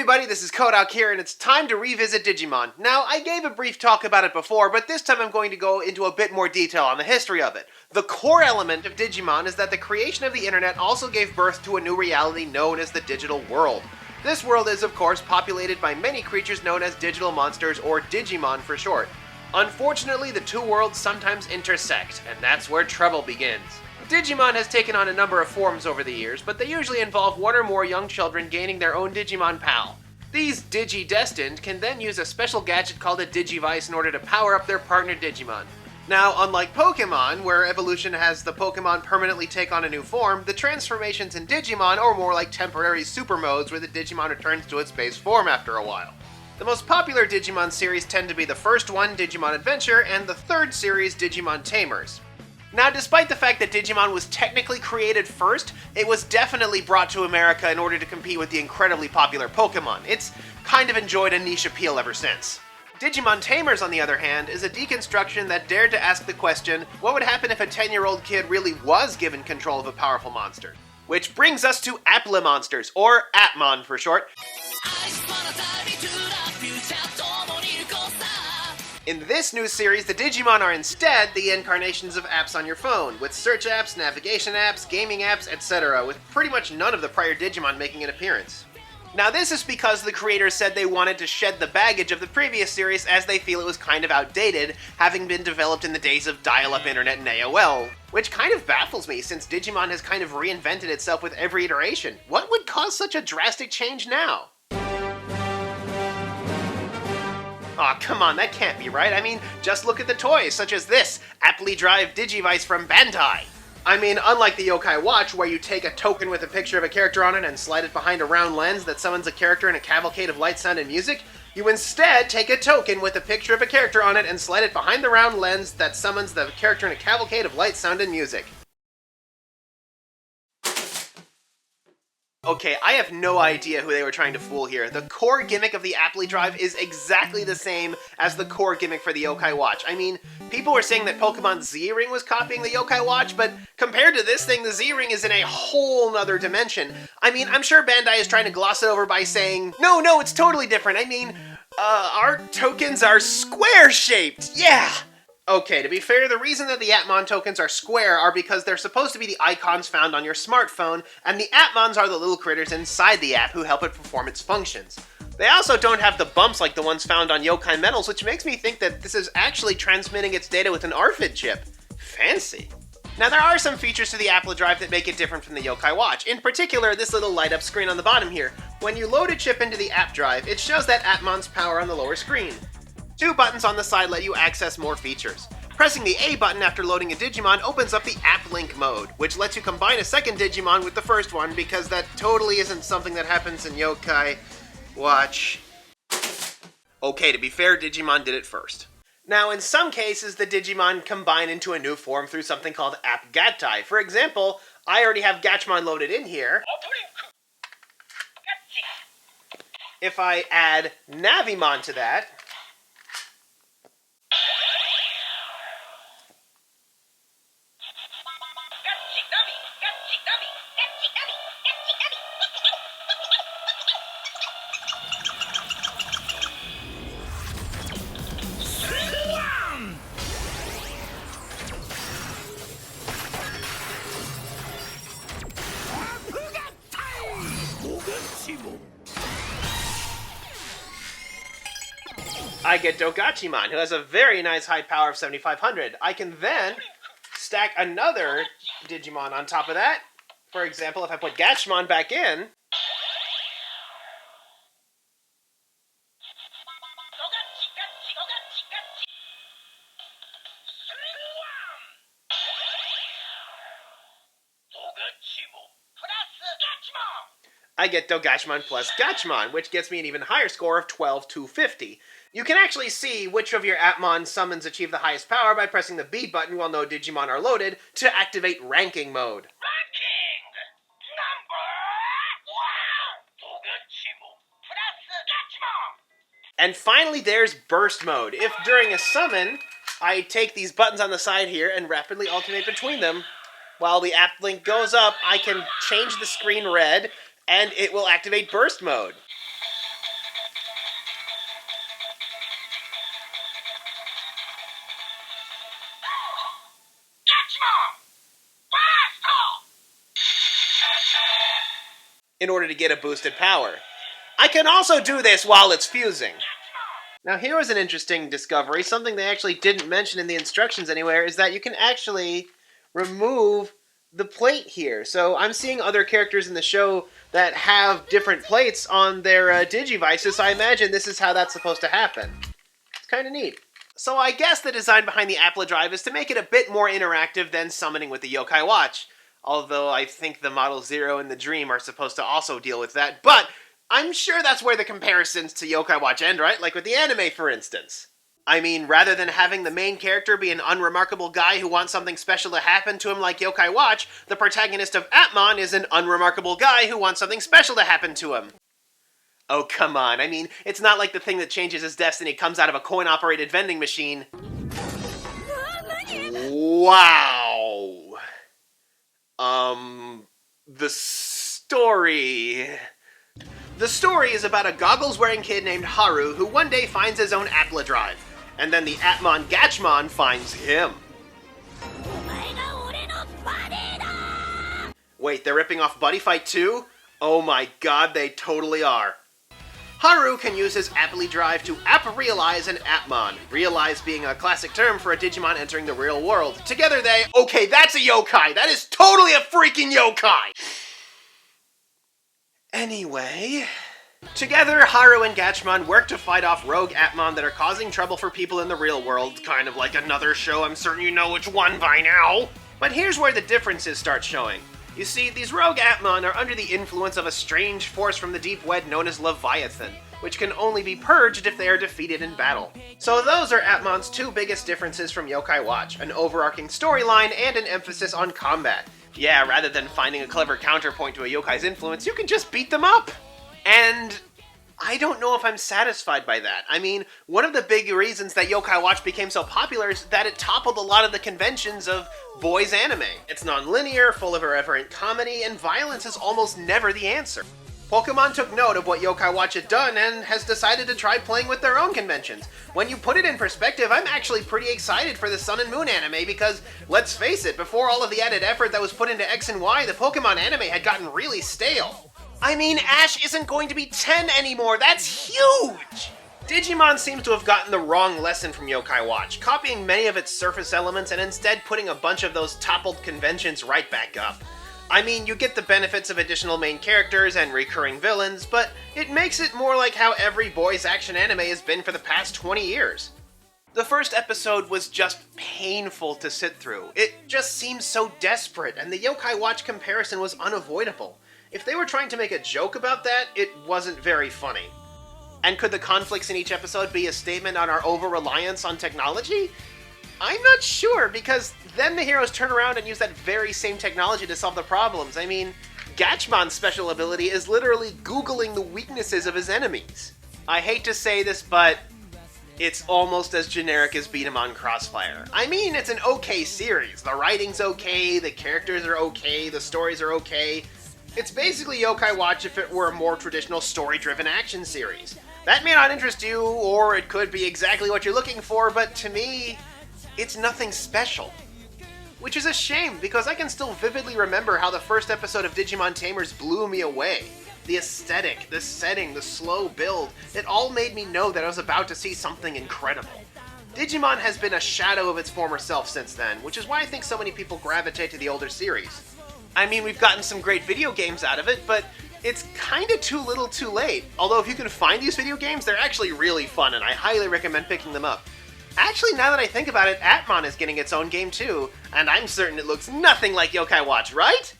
everybody, this is Kohdok here, and it's time to revisit Digimon. Now, I gave a brief talk about it before, but this time I'm going to go into a bit more detail on the history of it. The core element of Digimon is that the creation of the internet also gave birth to a new reality known as the digital world. This world is, of course, populated by many creatures known as digital monsters, or Digimon for short. Unfortunately, the two worlds sometimes intersect, and that's where trouble begins. Digimon has taken on a number of forms over the years, but they usually involve one or more young children gaining their own Digimon pal. These Digi-Destined can then use a special gadget called a Digivice in order to power up their partner Digimon. Now, unlike Pokemon, where evolution has the Pokemon permanently take on a new form, the transformations in Digimon are more like temporary super modes where the Digimon returns to its base form after a while. The most popular Digimon series tend to be the first one, Digimon Adventure, and the third series, Digimon Tamers. Now, despite the fact that Digimon was technically created first, it was definitely brought to America in order to compete with the incredibly popular Pokemon. It's kind of enjoyed a niche appeal ever since. Digimon Tamers, on the other hand, is a deconstruction that dared to ask the question, what would happen if a 10-year-old kid really was given control of a powerful monster? Which brings us to Appli monsters, or Appmon for short. In this new series, the Digimon are instead the incarnations of apps on your phone, with search apps, navigation apps, gaming apps, etc., with pretty much none of the prior Digimon making an appearance. Now this is because the creators said they wanted to shed the baggage of the previous series as they feel it was kind of outdated, having been developed in the days of dial-up internet and AOL, which kind of baffles me since Digimon has kind of reinvented itself with every iteration. What would cause such a drastic change now? Aw, come on, that can't be right. I mean, just look at the toys, such as this, Appli Drive Digivice from Bandai. I mean, unlike the Yokai Watch, where you take a token with a picture of a character on it and slide it behind a round lens that summons a character in a cavalcade of light, sound, and music, you instead take a token with a picture of a character on it and slide it behind the round lens that summons the character in a cavalcade of light, sound, and music. Okay, I have no idea who they were trying to fool here. The core gimmick of the Appli Drive is exactly the same as the core gimmick for the Yokai Watch. I mean, people were saying that Pokemon Z-Ring was copying the Yokai Watch, but compared to this thing, the Z-Ring is in a whole nother dimension. I mean, I'm sure Bandai is trying to gloss it over by saying, no, it's totally different. I mean, our tokens are square-shaped, yeah! Okay, to be fair, the reason that the Appmon tokens are square are because they're supposed to be the icons found on your smartphone, and the Appmons are the little critters inside the app who help it perform its functions. They also don't have the bumps like the ones found on Yokai Metals, which makes me think that this is actually transmitting its data with an RFID chip. Fancy. Now, there are some features to the Appli Drive that make it different from the Yokai Watch. In particular, this little light-up screen on the bottom here. When you load a chip into the App Drive, it shows that Appmon's power on the lower screen. Two buttons on the side let you access more features. Pressing the A button after loading a Digimon opens up the App Link mode, which lets you combine a second Digimon with the first one, because that totally isn't something that happens in Yokai Watch. Okay, to be fair, Digimon did it first. Now, in some cases, the Digimon combine into a new form through something called App Gattai. For example, I already have Gatchmon loaded in here. If I add Navimon to that, I get Dogachimon, who has a very nice high power of 7500. I can then stack another Digimon on top of that. For example, if I put Gatchmon back in, I get Dogachimon plus Gatchmon, which gets me an even higher score of 12,250. You can actually see which of your Appmon summons achieve the highest power by pressing the B button while no Digimon are loaded to activate ranking mode. Ranking! And finally, there's burst mode. If during a summon, I take these buttons on the side here and rapidly alternate between them, while the app link goes up, I can change the screen red, and it will activate burst mode. in order to get a boosted power. I can also do this while it's fusing. Now here was an interesting discovery. Something they actually didn't mention in the instructions anywhere is that you can actually remove the plate here. So I'm seeing other characters in the show that have different plates on their Digivices, so I imagine this is how that's supposed to happen. It's kind of neat. So I guess the design behind the Appli drive is to make it a bit more interactive than summoning with the Yokai Watch. Although I think the Model Zero and the Dream are supposed to also deal with that, but I'm sure that's where the comparisons to Yokai Watch end, right? Like with the anime, for instance. I mean, rather than having the main character be an unremarkable guy who wants something special to happen to him like Yokai Watch, the protagonist of Appmon is an unremarkable guy who wants something special to happen to him. Oh, come on. I mean, it's not like the thing that changes his destiny comes out of a coin-operated vending machine. Wow. The story... The story is about a goggles-wearing kid named Haru who one day finds his own Appli drive, and then the Appmon Gatchmon finds him. Wait, they're ripping off Buddy Fight too? Oh my god, they totally are. Haru can use his Appli drive to app-realize an Appmon, realize being a classic term for a Digimon entering the real world. Together they... Okay, that's a yokai! That is totally a freaking yokai! Anyway... Together, Haru and Gatchmon work to fight off rogue Appmon that are causing trouble for people in the real world, kind of like another show, I'm certain you know which one by now. But here's where the differences start showing. You see, these rogue Appmon are under the influence of a strange force from the deep web known as Leviathan, which can only be purged if they are defeated in battle. So those are Appmon's two biggest differences from Yokai Watch, an overarching storyline and an emphasis on combat. Yeah, rather than finding a clever counterpoint to a yokai's influence, you can just beat them up! And I don't know if I'm satisfied by that. I mean, one of the big reasons that Yokai Watch became so popular is that it toppled a lot of the conventions of boys anime. It's non-linear, full of irreverent comedy, and violence is almost never the answer. Pokemon took note of what Yokai Watch had done and has decided to try playing with their own conventions. When you put it in perspective, I'm actually pretty excited for the Sun and Moon anime because, let's face it, before all of the added effort that was put into X and Y, the Pokemon anime had gotten really stale. I mean, Ash isn't going to be 10 anymore, that's huge! Digimon seems to have gotten the wrong lesson from Yokai Watch, copying many of its surface elements and instead putting a bunch of those toppled conventions right back up. I mean, you get the benefits of additional main characters and recurring villains, but it makes it more like how every boys action anime has been for the past 20 years. The first episode was just painful to sit through. It just seemed so desperate, and the Yokai Watch comparison was unavoidable. If they were trying to make a joke about that, it wasn't very funny. And could the conflicts in each episode be a statement on our over-reliance on technology? I'm not sure, because then the heroes turn around and use that very same technology to solve the problems. I mean, Gatchmon's special ability is literally Googling the weaknesses of his enemies. I hate to say this, but it's almost as generic as Beat 'em on Crossfire. I mean, it's an okay series. The writing's okay, the characters are okay, the stories are okay. It's basically Yokai Watch if it were a more traditional story-driven action series. That may not interest you, or it could be exactly what you're looking for, but to me, it's nothing special. Which is a shame, because I can still vividly remember how the first episode of Digimon Tamers blew me away. The aesthetic, the setting, the slow build, it all made me know that I was about to see something incredible. Digimon has been a shadow of its former self since then, which is why I think so many people gravitate to the older series. I mean, we've gotten some great video games out of it, but it's kinda too little too late. Although if you can find these video games, they're actually really fun, and I highly recommend picking them up. Actually, now that I think about it, Appmon is getting its own game too, and I'm certain it looks nothing like Yokai Watch, right?